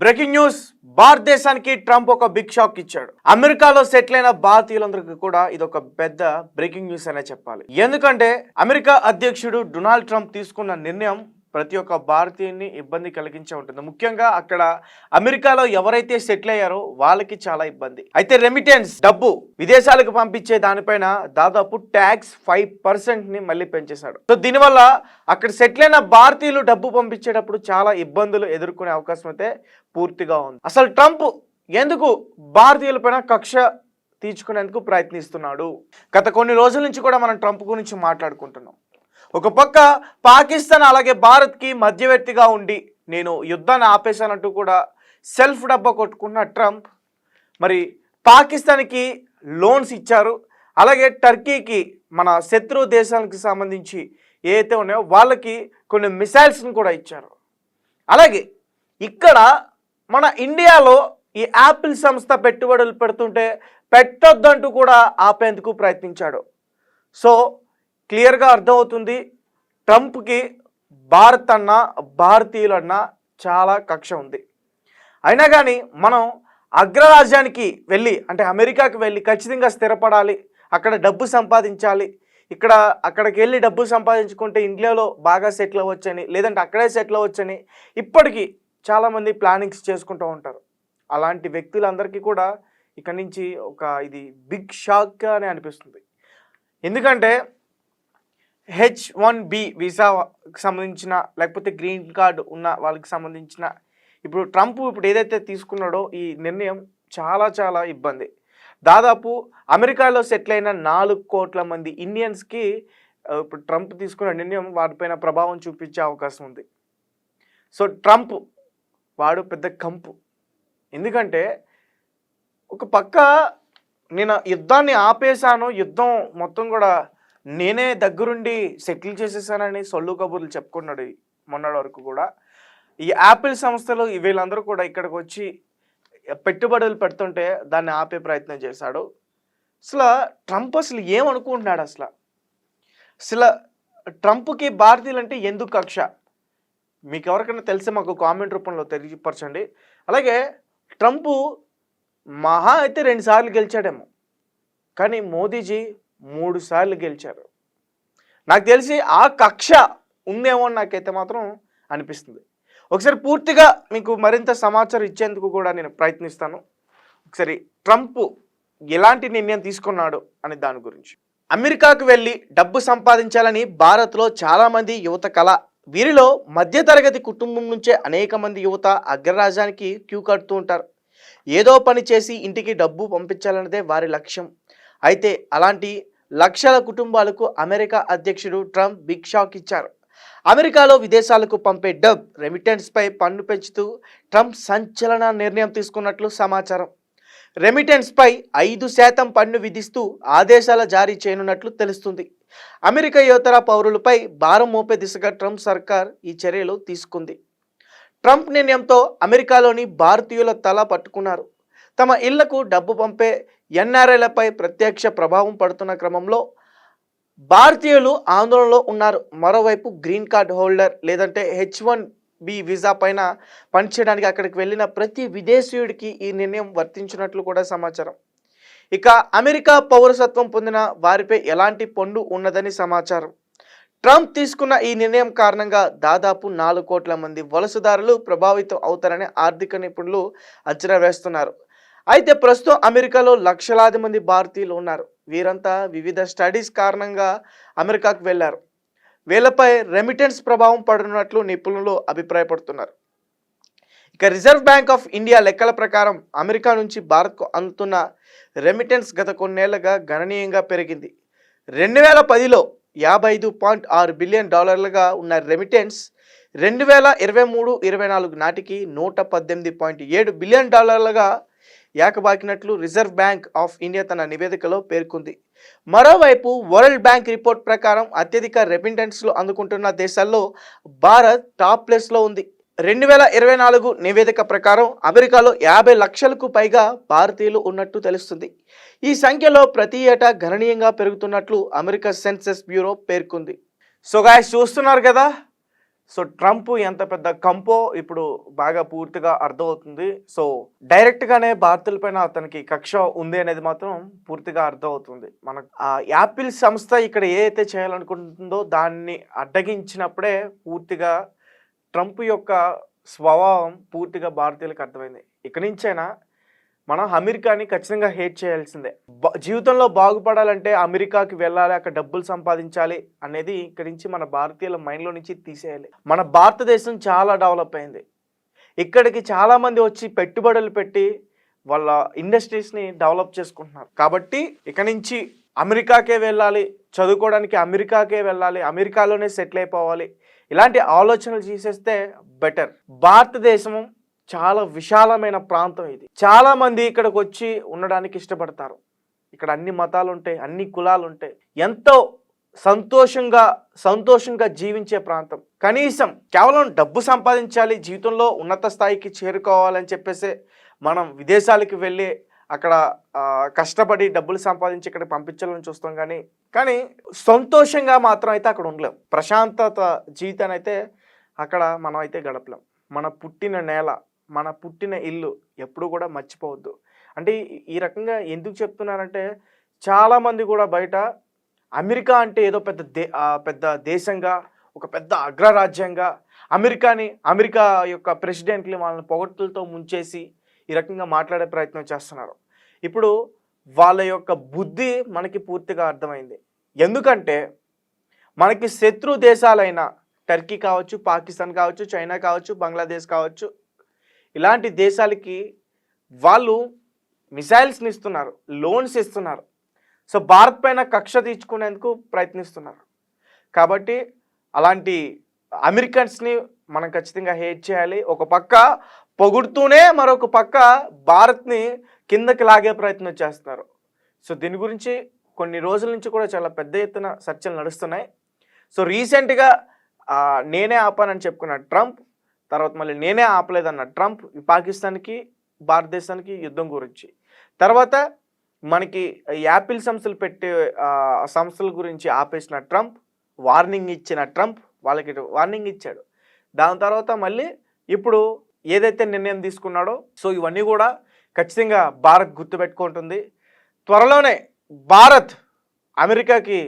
Breaking news. భారతదేశానికి Trump ఒక big shock ఇచ్చాడు. అమెరికాలో సెటిల్ అయిన భారతీయులందరికీ కూడా ఇది ఒక పెద్ద బ్రేకింగ్ న్యూస్ అనే చెప్పాలి. ఎందుకంటే అమెరికా అధ్యక్షుడు డొనాల్డ్ ట్రంప్ తీసుకున్న నిర్ణయం ప్రతి ఒక్క భారతీయుని ఇబ్బంది కలిగించే ఉంటుంది. ముఖ్యంగా అక్కడ అమెరికాలో ఎవరైతే సెటిల్ అయ్యారో వాళ్ళకి చాలా ఇబ్బంది. అయితే రెమిటెన్స్ డబ్బు విదేశాలకు పంపించే దానిపైన దాదాపు ట్యాక్స్ 5% ని మళ్ళీ పెంచేశాడు. సో దీనివల్ల అక్కడ సెటిల్ అయిన భారతీయులు డబ్బు పంపించేటప్పుడు చాలా ఇబ్బందులు ఎదుర్కొనే అవకాశం అయితే పూర్తిగా ఉంది. అసలు ట్రంప్ ఎందుకు భారతీయులపైన కక్ష తీర్చుకునేందుకు ప్రయత్నిస్తున్నాడు? గత కొన్ని రోజుల నుంచి కూడా మనం ట్రంప్ గురించి మాట్లాడుకుంటున్నాం. ఒక పక్క పాకిస్తాన్ అలాగే భారత్కి మధ్యవర్తిగా ఉండి నేను యుద్ధాన్ని ఆపేశానంటూ కూడా సెల్ఫ్ డబ్బా కొట్టుకున్న ట్రంప్ మరి పాకిస్తాన్కి లోన్స్ ఇచ్చారు. అలాగే టర్కీకి మన శత్రు దేశాలకు సంబంధించి ఏదైతే ఉన్నాయో వాళ్ళకి కొన్ని మిసైల్స్ని కూడా ఇచ్చారు. అలాగే ఇక్కడ మన ఇండియాలో ఈ యాపిల్ సంస్థ పెట్టుబడులు పెడుతుంటే పెట్టొద్దంటూ కూడా ఆపేందుకు ప్రయత్నించాడు. సో క్లియర్గా అర్థమవుతుంది ట్రంప్కి భారత్ అన్న భారతీయులన్నా చాలా కక్ష ఉంది. అయినా కానీ మనం అగ్రరాజ్యానికి వెళ్ళి అంటే అమెరికాకి వెళ్ళి ఖచ్చితంగా స్థిరపడాలి, అక్కడ డబ్బు సంపాదించాలి, అక్కడికి వెళ్ళి డబ్బు సంపాదించుకుంటే ఇండియాలో బాగా సెటిల్ అవ్వచ్చని లేదంటే అక్కడే సెటిల్ అవ్వచ్చని ఇప్పటికీ చాలామంది ప్లానింగ్స్ చేసుకుంటూ ఉంటారు. అలాంటి వ్యక్తులందరికీ కూడా ఇక్కడి నుంచి ఇది బిగ్ షాక్ అని అనిపిస్తుంది. ఎందుకంటే H1B వీసాకి సంబంధించిన లేకపోతే గ్రీన్ కార్డు ఉన్న వాళ్ళకి సంబంధించిన ఇప్పుడు ట్రంప్ ఏదైతే తీసుకున్నాడో ఈ నిర్ణయం చాలా చాలా ఇబ్బంది. దాదాపు అమెరికాలో సెటిల్ అయిన 4 కోట్ల మంది ఇండియన్స్కి ఇప్పుడు ట్రంప్ తీసుకున్న నిర్ణయం వాటిపైన ప్రభావం చూపించే అవకాశం ఉంది. సో ట్రంప్ వాడు పెద్ద కంపు. ఎందుకంటే ఒక పక్క నేను యుద్ధాన్ని ఆపేశాను, యుద్ధం మొత్తం కూడా నేనే దగ్గరుండి సెటిల్ చేసేసానని సొల్లు కబుర్లు చెప్పుకున్నాడు మొన్నటి వరకు కూడా. ఈ యాపిల్ సంస్థలు వీళ్ళందరూ కూడా ఇక్కడికి వచ్చి పెట్టుబడులు పెడుతుంటే దాన్ని ఆపే ప్రయత్నం చేశాడు. ట్రంప్ అసలు ఏమనుకుంటున్నాడు? అసలు ట్రంప్కి భారతీయులు అంటే ఎందుకు కక్ష? మీకు ఎవరికైనా తెలిస్తే మాకు కామెంట్ రూపంలో తెలియపరచండి. అలాగే ట్రంప్ మహా అయితే 2 సార్లు గెలిచాడేమో, కానీ మోదీజీ 3 సార్లు గెలిచారు. నాకు తెలిసి ఆ కక్ష ఉందేమో నాకైతే మాత్రం అనిపిస్తుంది. ఒకసారి పూర్తిగా మీకు మరింత సమాచారం ఇచ్చేందుకు కూడా నేను ప్రయత్నిస్తాను. ఒకసారి ట్రంప్ ఎలాంటి నిర్ణయం తీసుకున్నాడు అనే దాని గురించి. అమెరికాకు వెళ్ళి డబ్బు సంపాదించాలని భారత్లో చాలామంది యువత కళ. వీరిలో మధ్యతరగతి కుటుంబం నుంచే అనేక మంది యువత అగ్రరాజ్యానికి క్యూ కడుతూ ఉంటారు. ఏదో పని చేసి ఇంటికి డబ్బు పంపించాలన్నదే వారి లక్ష్యం. అయితే అలాంటి లక్షల కుటుంబాలకు అమెరికా అధ్యక్షుడు ట్రంప్ బిగ్ షాక్ ఇచ్చారు. అమెరికాలో విదేశాలకు పంపే డబ్ రెమిటెన్స్పై పన్ను పెంచుతూ ట్రంప్ సంచలన నిర్ణయం తీసుకున్నట్లు సమాచారం. రెమిటెన్స్పై 5% పన్ను విధిస్తూ ఆదేశాలు జారీ చేయనున్నట్లు తెలుస్తుంది. అమెరికా యువతర పౌరులపై భారం మోపే దిశగా ట్రంప్ సర్కార్ ఈ చర్యలు తీసుకుంది. ట్రంప్ నిర్ణయంతో అమెరికాలోని భారతీయుల తల పట్టుకున్నారు. తమ ఇళ్లకు డబ్బు పంపే ఎన్ఆర్ఐలపై ప్రత్యక్ష ప్రభావం పడుతున్న క్రమంలో భారతీయులు ఆందోళనలో ఉన్నారు. మరోవైపు గ్రీన్ కార్డ్ హోల్డర్ లేదంటే H1B వీసా పైన పనిచేయడానికి అక్కడికి వెళ్ళిన ప్రతి విదేశీయుడికి ఈ నిర్ణయం వర్తించినట్లు కూడా సమాచారం. ఇక అమెరికా పౌరసత్వం పొందిన వారిపై ఎలాంటి పన్ను ఉన్నదని సమాచారం. ట్రంప్ తీసుకున్న ఈ నిర్ణయం కారణంగా దాదాపు 4 కోట్ల మంది వలసదారులు ప్రభావితం అవుతారని ఆర్థిక నిపుణులు అంచనా వేస్తున్నారు. అయితే ప్రస్తుతం అమెరికాలో లక్షలాది మంది భారతీయులు ఉన్నారు. వీరంతా వివిధ స్టడీస్ కారణంగా అమెరికాకు వెళ్ళారు. వీళ్ళపై రెమిటెన్స్ ప్రభావం పడుతున్నట్లు నిపుణులు అభిప్రాయపడుతున్నారు. ఇక రిజర్వ్ బ్యాంక్ ఆఫ్ ఇండియా లెక్కల ప్రకారం అమెరికా నుంచి భారత్కు అందుతున్న రెమిటెన్స్ గత కొన్నేళ్లుగా గణనీయంగా పెరిగింది. 2010లో $55.6 బిలియన్ ఉన్న రెమిటెన్స్ 2023-24 నాటికి $118.7 బిలియన్ ఏకబాకినట్లు రిజర్వ్ బ్యాంక్ ఆఫ్ ఇండియా తన నివేదికలో పేర్కొంది. మరోవైపు వరల్డ్ బ్యాంక్ రిపోర్ట్ ప్రకారం అత్యధిక రెమిటెన్స్లు అందుకుంటున్న దేశాల్లో భారత్ టాప్ ప్లేస్లో ఉంది. 2024 నివేదిక ప్రకారం అమెరికాలో 50 లక్షలకు పైగా భారతీయులు ఉన్నట్టు తెలుస్తుంది. ఈ సంఖ్యలో ప్రతి ఏటా గణనీయంగా పెరుగుతున్నట్లు అమెరికా సెన్సస్ బ్యూరో పేర్కొంది. సో గాయ్స్ చూస్తున్నారు కదా, సో ట్రంప్ ఎంత పెద్ద కంపో ఇప్పుడు బాగా పూర్తిగా అర్థమవుతుంది. సో డైరెక్ట్గానే భారతీయులపైన అతనికి కక్ష ఉంది అనేది మాత్రం పూర్తిగా అర్థమవుతుంది. మన యాపిల్ సంస్థ ఇక్కడ ఏదైతే చేయాలనుకుంటుందో దాన్ని అడ్డగించినప్పుడే పూర్తిగా ట్రంప్ యొక్క స్వభావం పూర్తిగా భారతీయులకు అర్థమైంది. ఇక్కడి నుంచైనా మనం అమెరికాని ఖచ్చితంగా హేట్ చేయాల్సిందే. జీవితంలో బాగుపడాలంటే అమెరికాకి వెళ్ళాలి, అక్కడ డబ్బులు సంపాదించాలి అనేది ఇక్కడి నుంచి మన భారతీయుల మైండ్లో నుంచి తీసేయాలి. మన భారతదేశం చాలా డెవలప్ అయింది. ఇక్కడికి చాలామంది వచ్చి పెట్టుబడులు పెట్టి వాళ్ళ ఇండస్ట్రీస్ని డెవలప్ చేసుకుంటున్నారు. కాబట్టి ఇక్కడి నుంచి అమెరికాకే వెళ్ళాలి, చదువుకోవడానికి అమెరికాకే వెళ్ళాలి, అమెరికాలోనే సెటిల్ అయిపోవాలి, ఇలాంటి ఆలోచనలు చేసేస్తే బెటర్. భారతదేశం చాలా విశాలమైన ప్రాంతం ఇది. చాలా మంది ఇక్కడికి వచ్చి ఉండడానికి ఇష్టపడతారు. ఇక్కడ అన్ని మతాలు ఉంటాయి, అన్ని కులాలు ఉంటాయి. ఎంతో సంతోషంగా జీవించే ప్రాంతం. కనీసం కేవలం డబ్బు సంపాదించాలి, జీవితంలో ఉన్నత స్థాయికి చేరుకోవాలని చెప్పేసి మనం విదేశాలకు వెళ్ళి అక్కడ కష్టపడి డబ్బులు సంపాదించి ఇక్కడ పంపించాలని చూస్తాం. కానీ సంతోషంగా మాత్రం అయితే అక్కడ ఉండలేం. ప్రశాంతత జీవితాన్ని అయితే అక్కడ మనం అయితే గడపలేం. మన పుట్టిన నేల, మన పుట్టిన ఇల్లు ఎప్పుడు కూడా మర్చిపోవద్దు. అంటే ఈ రకంగా ఎందుకు చెప్తున్నానంటే చాలామంది కూడా బయట అమెరికా అంటే ఏదో పెద్ద దేశంగా, ఒక పెద్ద అగ్రరాజ్యంగా, అమెరికా యొక్క ప్రెసిడెంట్ని వాళ్ళని పొగట్టులతో ముంచేసి ఈ రకంగా మాట్లాడే ప్రయత్నం చేస్తున్నారు. ఇప్పుడు వాళ్ళ యొక్క బుద్ధి మనకి పూర్తిగా అర్థమైంది. ఎందుకంటే మనకి శత్రు దేశాలైన టర్కీ కావచ్చు, పాకిస్తాన్ కావచ్చు, చైనా కావచ్చు, బంగ్లాదేశ్ కావచ్చు, ఇలాంటి దేశాలకి వాళ్ళు మిసైల్స్ని ఇస్తున్నారు, లోన్స్ ఇస్తున్నారు. సో భారత్ పైన కక్ష తీర్చుకునేందుకు ప్రయత్నిస్తున్నారు. కాబట్టి అలాంటి అమెరికన్స్ని మనం ఖచ్చితంగా హేట్ చేయాలి. ఒక పక్క పొగుడుతూనే మరొక పక్క భారత్ని కిందకి లాగే ప్రయత్నం చేస్తున్నారు. సో దీని గురించి కొన్ని రోజుల నుంచి కూడా చాలా పెద్ద ఎత్తున చర్చలు నడుస్తున్నాయి. సో రీసెంట్గా నేనే ఆపానని చెప్పుకున్న ట్రంప్, తర్వాత మళ్ళీ నేనే ఆపలేదన్న ట్రంప్ పాకిస్తాన్కి భారతదేశానికి యుద్ధం గురించి, తర్వాత మనకి యాపిల్ సంస్థలు పెట్టే సంస్థల గురించి ఆపేసిన ట్రంప్, వార్నింగ్ ఇచ్చిన ట్రంప్ వాళ్ళకి వార్నింగ్ ఇచ్చాడు. దాని తర్వాత మళ్ళీ ఇప్పుడు ఏదైతే నిర్ణయం తీసుకున్నాడో సో ఇవన్నీ కూడా ఖచ్చితంగా భారత్ గుర్తుపెట్టుకుంటుంది. త్వరలోనే భారత్ అమెరికాకి